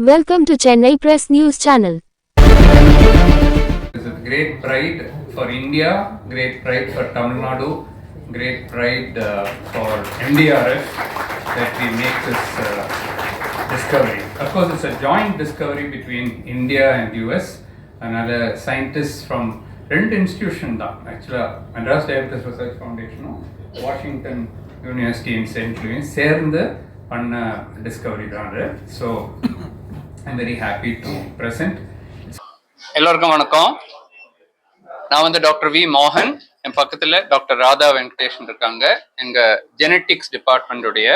Welcome to Chennai Press News Channel. It's a great pride for India, great pride for Tamil Nadu, great pride for NDRF that we make this discovery. Of course, it's a joint discovery between India and US. Another scientists from two institutions, actually, Madras Diabetes Research Foundation, Washington University in St. Louis, சேர்ந்து பண்ண discovery தான். So I'm very happy to present. எல்லோருக்கும் வணக்கம். நான் வந்து doctor V மோகன், என் பக்கத்தில் doctor Radha Venkatesan இருக்காங்க. எங்கள் ஜெனட்டிக்ஸ் டிபார்ட்மெண்ட்டுடைய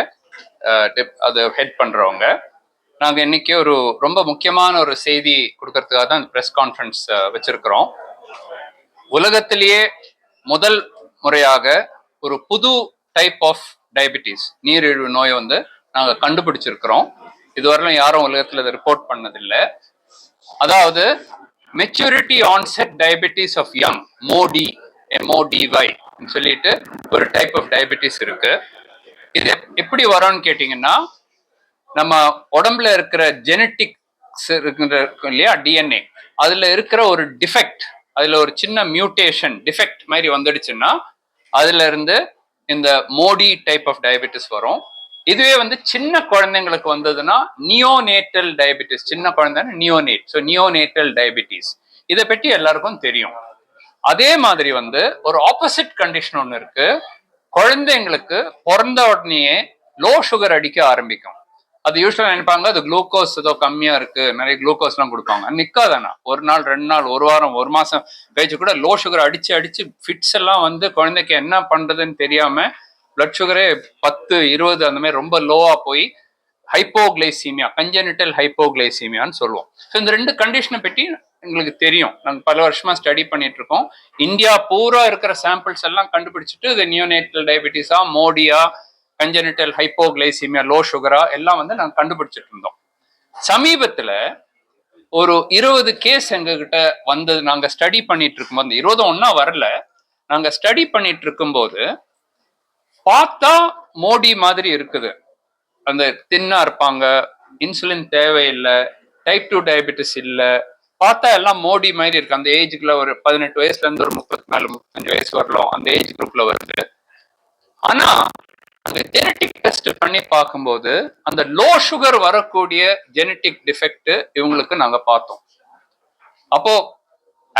அதை ஹெட் பண்ணுறவங்க. நாங்கள் இன்னைக்கு ஒரு ரொம்ப முக்கியமான ஒரு செய்தி கொடுக்கறதுக்காக தான் இந்த ப்ரெஸ் கான்ஃபரன்ஸ் வச்சுருக்கிறோம். உலகத்திலேயே முதல் முறையாக ஒரு புது டைப் ஆஃப் டயபிட்டிஸ், நீரிழிவு நோயை வந்து நாங்கள் கண்டுபிடிச்சிருக்கிறோம். இதுவரையிலும் யாரும் உலகத்தில் அதை ரிப்போர்ட் பண்ணதில்லை. அதாவது maturity onset diabetes of young, MODY, MODY சொல்லிட்டு ஒரு டைப் ஆஃப் டயபிட்டிஸ் இருக்கு. இது எப்படி வரும்னு கேட்டீங்கன்னா, நம்ம உடம்புல இருக்கிற ஜெனட்டிக்ஸ் இருக்கு இல்லையா, DNA, அதுல இருக்கிற ஒரு டிஃபெக்ட், அதுல ஒரு சின்ன மியூட்டேஷன் டிஃபெக்ட் மாதிரி வந்துடுச்சுன்னா அதுல இருந்து இந்த மோடி டைப் ஆஃப் டயபிட்டிஸ் வரும். இதுவே வந்து சின்ன குழந்தைங்களுக்கு வந்ததுன்னா நியோனேட்டல் டயபிட்டிஸ், சின்ன குழந்தைன்னா நியோனேட், ஸோ நியோனேட்டல் டயபிட்டிஸ், இதை பற்றி எல்லாருக்கும் தெரியும். அதே மாதிரி வந்து ஒரு ஆப்போசிட் கண்டிஷன் ஒன்று இருக்கு. குழந்தைங்களுக்கு பிறந்த உடனேயே லோ சுகர் அடிக்க ஆரம்பிக்கும். அது யூஸ்வலாக நினைப்பாங்க அது குளுக்கோஸ் ஏதோ கம்மியா இருக்கு, நிறைய குளுக்கோஸ்லாம் கொடுப்பாங்க. நிற்காதானா, ஒரு நாள், 2 நாள், ஒரு வாரம், ஒரு மாசம் கழிச்சு கூட லோ சுகர் அடிச்சு அடிச்சு ஃபிட்ஸ் எல்லாம் வந்து குழந்தைக்கு என்ன பண்றதுன்னு தெரியாம பிளட் சுகரே 10, 20 அந்த மாதிரி ரொம்ப லோவா போய் ஹைப்போகிளைசீமியா, கஞ்சனிட்டல் ஹைப்போகிளைசீமியான்னு சொல்லுவோம். ஸோ இந்த 2 கண்டிஷனை பற்றி எங்களுக்கு தெரியும். நாங்கள் பல வருஷமா ஸ்டடி பண்ணிட்டு இருக்கோம். இந்தியா பூரா இருக்கிற சாம்பிள்ஸ் எல்லாம் கண்டுபிடிச்சிட்டு இது நியோனேட்டல் டயபிட்டிஸா, மோடியா, கஞ்சனிட்டல் ஹைப்போகிளைசீமியா, லோ சுகரா எல்லாம் வந்து நாங்கள் கண்டுபிடிச்சிட்டு இருந்தோம். சமீபத்துல ஒரு 20 கேஸ் எங்ககிட்ட வந்தது. நாங்கள் ஸ்டடி பண்ணிட்டு இருக்கும்போது, 20 ஒன்னா வரல, நாங்கள் ஸ்டடி பண்ணிட்டு இருக்கும்போது பார்த்தா மோடி மாதிரி இருக்குது. அந்த தின்னா இருப்பாங்க, இன்சுலின் தேவையில்லை, டைப் 2 டயபிட்டிஸ் இல்லை, பார்த்தா எல்லாம் மோடி மாதிரி இருக்கு. அந்த ஏஜுக்குள்ள ஒரு 18 வயசுல இருந்து ஒரு 34, 35 வயசு வரலாம், அந்த ஏஜ் குரூப்ல வருது. ஆனா அந்த ஜெனட்டிக் டெஸ்ட் பண்ணி பார்க்கும்போது அந்த லோ சுகர் வரக்கூடிய ஜெனட்டிக் டிஃபெக்ட் இவங்களுக்கு நாங்க பார்த்தோம். அப்போ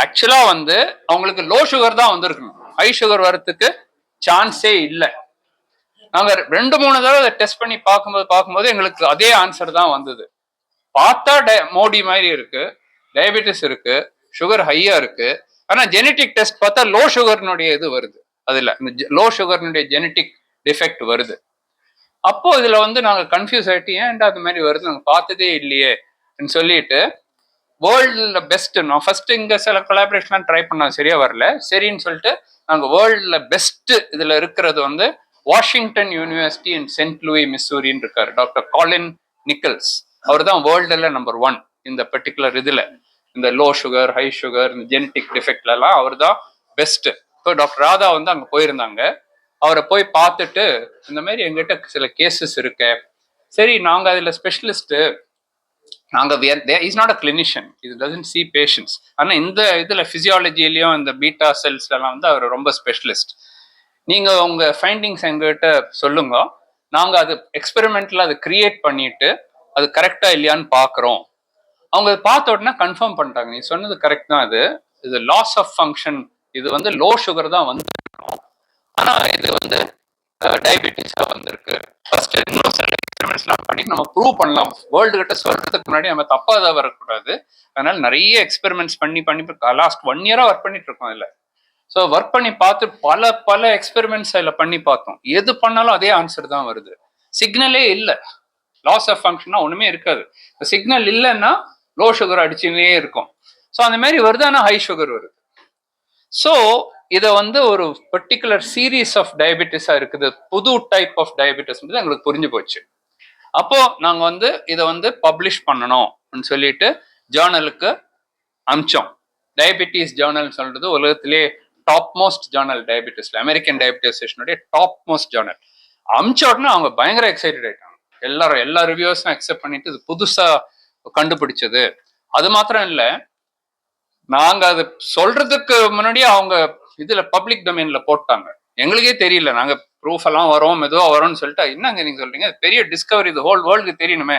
ஆக்சுவலா வந்து அவங்களுக்கு லோ சுகர் தான் வந்திருக்கணும், ஹை சுகர் வரதுக்கு சான்ஸே இல்லை. நாங்க 2-3 தடவை டெஸ்ட் பண்ணி பார்க்கும்போது எங்களுக்கு அதே ஆன்சர் தான் வந்தது. பார்த்தா மோடி மாதிரி இருக்கு, டயபிட்டிஸ் இருக்கு, சுகர் ஹையா இருக்கு, ஆனா ஜெனட்டிக் டெஸ்ட் பார்த்தா லோ சுகர்னுடைய இது வருது, அதுல லோ சுகர்னுடைய ஜெனட்டிக் டிஃபெக்ட் வருது. அப்போ இதுல வந்து நாங்க கன்ஃபியூஸ் ஆயிட்டு, ஏன்டா அது மாதிரி வருது, நாங்க பார்த்ததே இல்லையே சொல்லிட்டு வேர்ல்டுல பெஸ்ட், நான் ஃபர்ஸ்ட் இங்க சில கொலாபரேஷன் ட்ரை பண்ண, சரியா வரல, சரின்னு சொல்லிட்டு நாங்க வேர்ல்டுல பெஸ்ட் இதுல இருக்கிறது வந்து Washington university in Saint Louis, மிசூரின்னு இருக்காரு டாக்டர் காலின் நிக்கல்ஸ். அவர் தான் வேர்ல்டுல நம்பர் 1 இந்த பர்டிகுலர் இதுல, இந்த லோ சுகர், ஹை சுகர், இந்த ஜெனட்டிக் டிஃபெக்ட்ல எல்லாம் அவர் தான் பெஸ்ட். இப்போ டாக்டர் ராதா வந்து அங்க போயிருந்தாங்க. அவரை போய் பார்த்துட்டு, இந்த மாதிரி எங்கிட்ட சில கேசஸ் இருக்கு, சரி நாங்க அதுல ஸ்பெஷலிஸ்ட், நாங்க இஸ் நாட் அ கிளினிஷியன், இது டசன்ட் சி பேஷன்ஸ், ஆனா இந்த இதுல பிசியாலஜிலையும் இந்த பீட்டா செல்ஸ்ல எல்லாம் வந்து அவர் ரொம்ப ஸ்பெஷலிஸ்ட். நீங்க உங்க ஃபைண்டிங்ஸ் எங்ககிட்ட சொல்லுங்க, நாங்க அது எக்ஸ்பெரிமெண்ட்ல அதை கிரியேட் பண்ணிட்டு அது கரெக்டா இல்லையான்னு பாக்குறோம். அவங்க பார்த்த உடனே கன்ஃபார்ம் பண்ணிட்டாங்க, நீ சொன்னது கரெக்ட் தான், இது லாஸ் ஆஃப் ஃபங்க்ஷன், இது வந்து லோ சுகர் தான் வந்து, ஆனா இது வந்து டயபிட்டிஸா வந்திருக்கு. ஃபர்ஸ்ட் இன்னும் சில எக்ஸ்பெரிமெண்ட்ஸ்லாம் பண்ணி நம்ம ப்ரூவ் பண்ணலாம், வேர்ல்டு கிட்ட சொல்றதுக்கு முன்னாடி நம்ம தப்பா தான் வரக்கூடாது. அதனால நிறைய எக்ஸ்பெரிமெண்ட்ஸ் பண்ணி லாஸ்ட் 1 இயரா ஒர்க் பண்ணிட்டு இருக்கோம் இதுல. ஸோ ஒர்க் பண்ணி பார்த்து பல எக்ஸ்பெரிமெண்ட்ஸ் அதில் பண்ணி பார்த்தோம். எது பண்ணாலும் அதே ஆன்சர் தான் வருது. சிக்னலே இல்லை, லாஸ் ஆஃப் ஃபங்க்ஷனா ஒண்ணுமே இருக்காது. சிக்னல் இல்லைன்னா லோ சுகர் அடிச்சுன்னே இருக்கும். ஸோ அந்த மாதிரி வருது, ஆனால் ஹை சுகர் வருது. ஸோ இதை வந்து ஒரு பர்டிகுலர் சீரீஸ் ஆஃப் டயபிட்டிஸா இருக்குது, புது டைப் ஆஃப் டயபிட்டிஸ் எங்களுக்கு புரிஞ்சு போச்சு. அப்போ நாங்க வந்து இதை வந்து பப்ளிஷ் பண்ணணும் சொல்லிட்டு ஜேர்னலுக்கு அமிச்சோம். டயபிட்டிஸ் ஜேர்னல் சொல்றது உலகத்திலே டாப் மோஸ்ட் ஜேர்னல் டயபிட்டிஸ்ல, அமெரிக்கன் டயபிட்டிஸ் அசோசியேஷனுடைய டாப் மோஸ்ட் ஜேர்னல். அமிச்ச உடனே அவங்க பயங்கர எக்ஸைட்டட் ஆயிட்டாங்க. எல்லா ரிவ்யூஸும் அக்செப்ட் பண்ணிட்டு இது புதுசா கண்டுபிடிச்சது. அது மாத்திரம் இல்ல, நாங்க அது சொல்றதுக்கு முன்னாடியே அவங்க இதுல பப்ளிக் டொமைன்ல போட்டாங்க. எங்களுக்கே தெரியல. நாங்க ப்ரூஃப் எல்லாம் வரும், மெதுவா வரும்னு சொல்லிட்டு, என்னங்க நீங்க சொல்றீங்க, பெரிய டிஸ்கவரி, இது ஹோல் வேர்ல்டுக்கு தெரியணுமே.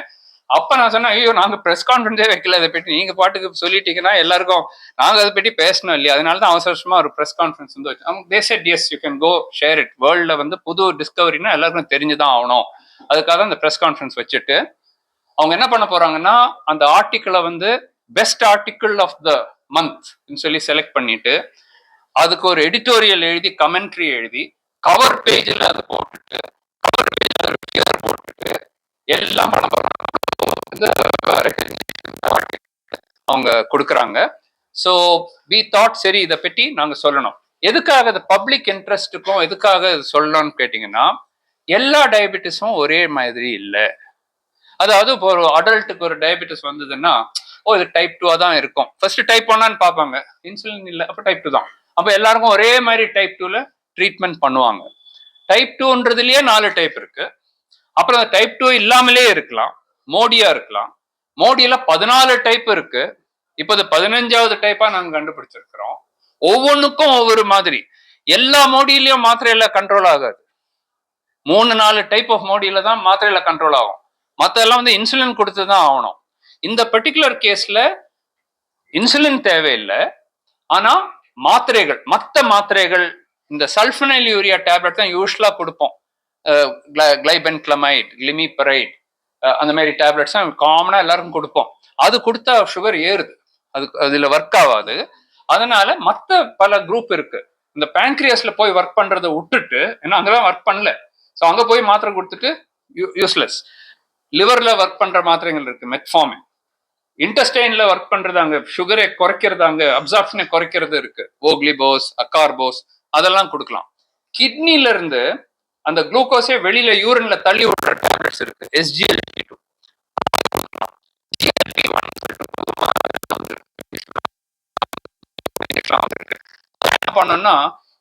அப்ப நான் சொன்னேன், ஐயோ நாங்க பிரஸ் கான்ஃபரன்ஸே வைக்கல அதை பற்றி, நீங்க பாட்டுக்கு சொல்லிட்டீங்கன்னா எல்லாருக்கும் நாங்க அதை பற்றி பேசணும் இல்லையா, அதனாலதான் அவசர அவசரமா ஒரு பிரஸ் கான்ஃபரன்ஸ் வந்து வச்சு. They said yes you can go share it, வேர்ல்ட்ல வந்து புது டிஸ்கவரினா எல்லாருக்கும் தெரிஞ்சுதான் ஆகணும், அதுக்காக அந்த பிரஸ் கான்ஃபரன்ஸ் வச்சுட்டு அவங்க என்ன பண்ண போறாங்கன்னா, அந்த ஆர்டிக்கிளை வந்து best article of the month சொல்லி செலக்ட் பண்ணிட்டு, அதுக்கு ஒரு எடிட்டோரியல் எழுதி, கமெண்ட்ரி எழுதி, கவர் பேஜில் அதை போட்டுட்டு, கவர் பேஜில் போட்டுட்டு எல்லாம் பண்ண போறாங்க. அவங்க கொடுக்குறாங்க. ஸோ வி தாட், சரி இதை பற்றி நாங்க சொல்லணும். எதுக்காக அது பப்ளிக் இன்ட்ரெஸ்ட்டுக்கும் எதுக்காக சொல்லலாம்னு கேட்டீங்கன்னா, எல்லா டயபெட்டிஸும் ஒரே மாதிரி இல்லை. அதாவது இப்போ ஒரு அடல்ட்டுக்கு ஒரு டயபெட்டிஸ் வந்ததுன்னா, ஓ இது டைப் 2 தான் இருக்கும். ஃபர்ஸ்ட் டைப் 1 பார்ப்பாங்க, இன்சுலின் இல்லை, அப்போ டைப் 2 தான். அப்போ எல்லாருக்கும் ஒரே மாதிரி டைப் 2ல ட்ரீட்மெண்ட் பண்ணுவாங்க. டைப் 2ன்றதுலயே 4 டைப் இருக்கு. அப்புறம் டைப் 2 இல்லாமலே இருக்கலாம், மோடியா இருக்கலாம். மோடியில 14 டைப் இருக்கு. இப்போ 15வது டைப்பா நாங்க கண்டுபிடிச்சிருக்கிறோம். ஒவ்வொன்றுக்கும் ஒவ்வொரு மாதிரி. எல்லா மோடியிலையும் மாத்திரையில கண்ட்ரோல் ஆகாது. 3-4 டைப் ஆஃப் மோடியில தான் மாத்திரையில கண்ட்ரோல் ஆகும். மற்றெல்லாம் வந்து இன்சுலின் கொடுத்து தான் ஆகணும். இந்த பர்டிகுலர் கேஸ்ல இன்சுலின் தேவையில்லை, ஆனா மாத்திரைகள், மற்ற மாத்திரைகள், இந்த சல்ஃபனைல் யூரியா டேப்லெட் தான் யூஸ்வலா கொடுப்போம். கிளைபென்கிளமைட், கிளிமிபரைட், அந்த மாதிரி டேப்லெட்ஸ் தான் காமனா எல்லாருக்கும் கொடுப்போம். அது கொடுத்தா சுகர் ஏறுது, அதுல ஒர்க் ஆகாது. அதனால மற்ற பல குரூப் இருக்கு. இந்த பேங்க்ரியாஸ்ல போய் ஒர்க் பண்றதை விட்டுட்டு, ஏன்னா அங்கதான் ஒர்க் பண்ணல, ஸோ அங்க போய் மாத்திரை கொடுத்துட்டு யூஸ்லெஸ். லிவர்ல ஒர்க் பண்ற மாத்திரைகள் இருக்கு, மெட்ஃபார்மின். இன்டெஸ்டைன்ல ஒர்க் பண்றது, அங்க சுகரை குறைக்கிறது, அங்க அப்சார்ப்ஷனை குறைக்கிறது இருக்கு, ஓக்லிபோஸ், அக்கார்போஸ், அதெல்லாம் கொடுக்கலாம். கிட்னில இருந்து அந்த குளுக்கோஸே வெளியில யூரின்ல தள்ளி விடுற டேப்லெட்ஸ் இருக்கு, SGLT2. என்ன பண்ணோம்னா,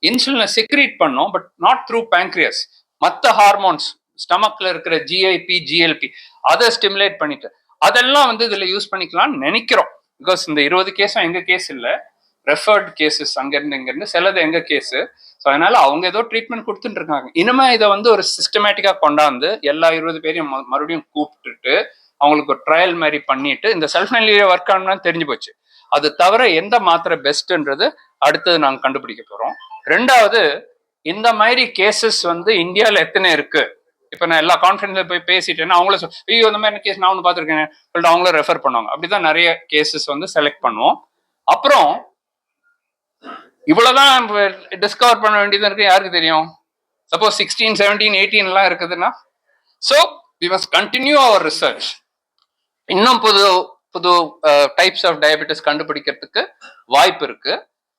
இன்சுலினை செக்ரீட் பண்ணோம், பட் நாட் த்ரூ பேங்க்ரியாஸ். மற்ற ஹார்மோன்ஸ், ஸ்டமக்ல இருக்கிற GIP, GLP, அதை ஸ்டிமுலேட் பண்ணிட்டு, அதெல்லாம் வந்து இதுல யூஸ் பண்ணிக்கலாம்னு நினைக்கிறோம். பிகாஸ் இந்த 20 கேஸும் எங்க கேஸ் இல்லை, ரெஃபர்ட் கேசஸ் அங்கிருந்து இங்கிருந்து, சிலது எங்க கேஸு. ஸோ அதனால அவங்க ஏதோ ட்ரீட்மெண்ட் கொடுத்துட்டு இருக்காங்க. இனிமே இதை வந்து ஒரு சிஸ்டமேட்டிக்கா கொண்டாந்து எல்லா 20 பேரையும் மறுபடியும் கூப்பிட்டுட்டு அவங்களுக்கு ஒரு ட்ரையல் மாதிரி பண்ணிட்டு, இந்த சல்ஃபனைல் ஒர்க் ஆனா தெரிஞ்சு போச்சு. அது தவிர எந்த மாத்திரை பெஸ்ட்ன்றது அடுத்தது நாங்கள் கண்டுபிடிக்க போறோம். ரெண்டாவது, இந்த மாதிரி கேசஸ் வந்து இந்தியாவில் எத்தனை இருக்கு. இப்போ நான் எல்லா கான்ஃபரன்ஸ்ல போய் பேசிட்டேன்னா அவங்கள ஐயோ இந்த மாதிரி கேஸ் நான் ஒன்று பார்த்துருக்கேன் சொல்லிட்டு அவங்கள ரெஃபர் பண்ணுவாங்க. அப்படிதான் நிறைய கேசஸ் வந்து செலக்ட் பண்ணுவோம். அப்புறம் இவ்வளவுதான் டிஸ்கவர் பண்ண வேண்டியது இருக்கு, யாருக்கு தெரியும். சப்போஸ் 16, 17, 18 இருக்குதுன்னா, so we must continue our research. இன்னும் புது புது டைப்ஸ் ஆஃப் டயபெட்டிஸ் கண்டுபிடிக்கிறதுக்கு வாய்ப்பு இருக்கு.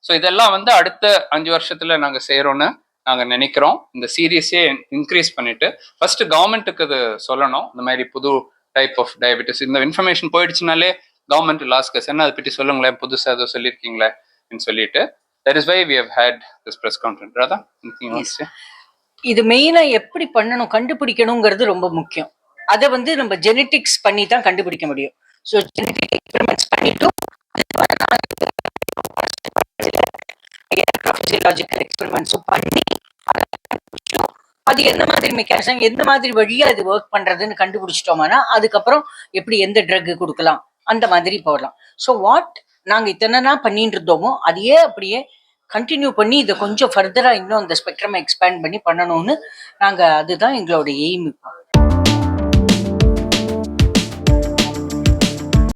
ஸோ இதெல்லாம் வந்து அடுத்த 5 வருஷத்துல நாங்கள் செய்யறோம்னு நாங்க நினைக்கிறோம். இந்த சீரீஸே இன்க்ரீஸ் பண்ணிட்டு ஃபர்ஸ்ட் கவர்மெண்ட்டுக்கு இது சொல்லணும், இந்த மாதிரி புது டைப் ஆஃப் டயபெட்டிஸ். இந்த இன்ஃபர்மேஷன் போயிடுச்சுனாலே கவர்மெண்ட் லாஸ்கஸ் என்ன அதை பற்றி சொல்லுங்களேன், புதுசாக ஏதோ சொல்லியிருக்கீங்களே சொல்லிட்டு. That is why we have had this press conference. Radha, anything else? இது மெயினா எப்படி பண்ணணும், கண்டுபிடிக்கணுங்கிறது ரொம்ப முக்கியம். அதை வந்து நம்ம ஜெனட்டிக்ஸ் பண்ணி தான் கண்டுபிடிக்க முடியும். ஸோ ஜெனட்டிக் எக்ஸ்பெரிமெண்ட்ஸ் பண்ணிட்டும் பிசியலாஜிக்கல் எக்ஸ்பெரிமெண்ட்ஸும் பண்ணி அது என்ன மாதிரி மெக்கானிசம், எந்த மாதிரி வழியா அது ஒர்க் பண்றதுன்னு கண்டுபிடிச்சிட்டோம்னா அதுக்கப்புறம் எப்படி எந்த ட்ரக் கொடுக்கலாம் அந்த மாதிரி போடலாம். ஸோ வாட் நாங்க இத்தனை பண்ணிட்டு இருந்தோமோ அதையே அப்படியே கண்டினியூ பண்ணி இதை கொஞ்சம் ஃபர்தரா இன்னும் அந்த ஸ்பெக்ட்ரம் எக்ஸ்பேண்ட் பண்ணி பண்ணணும்னு நாங்க, அதுதான் எங்களோட எய்ம் இப்போ.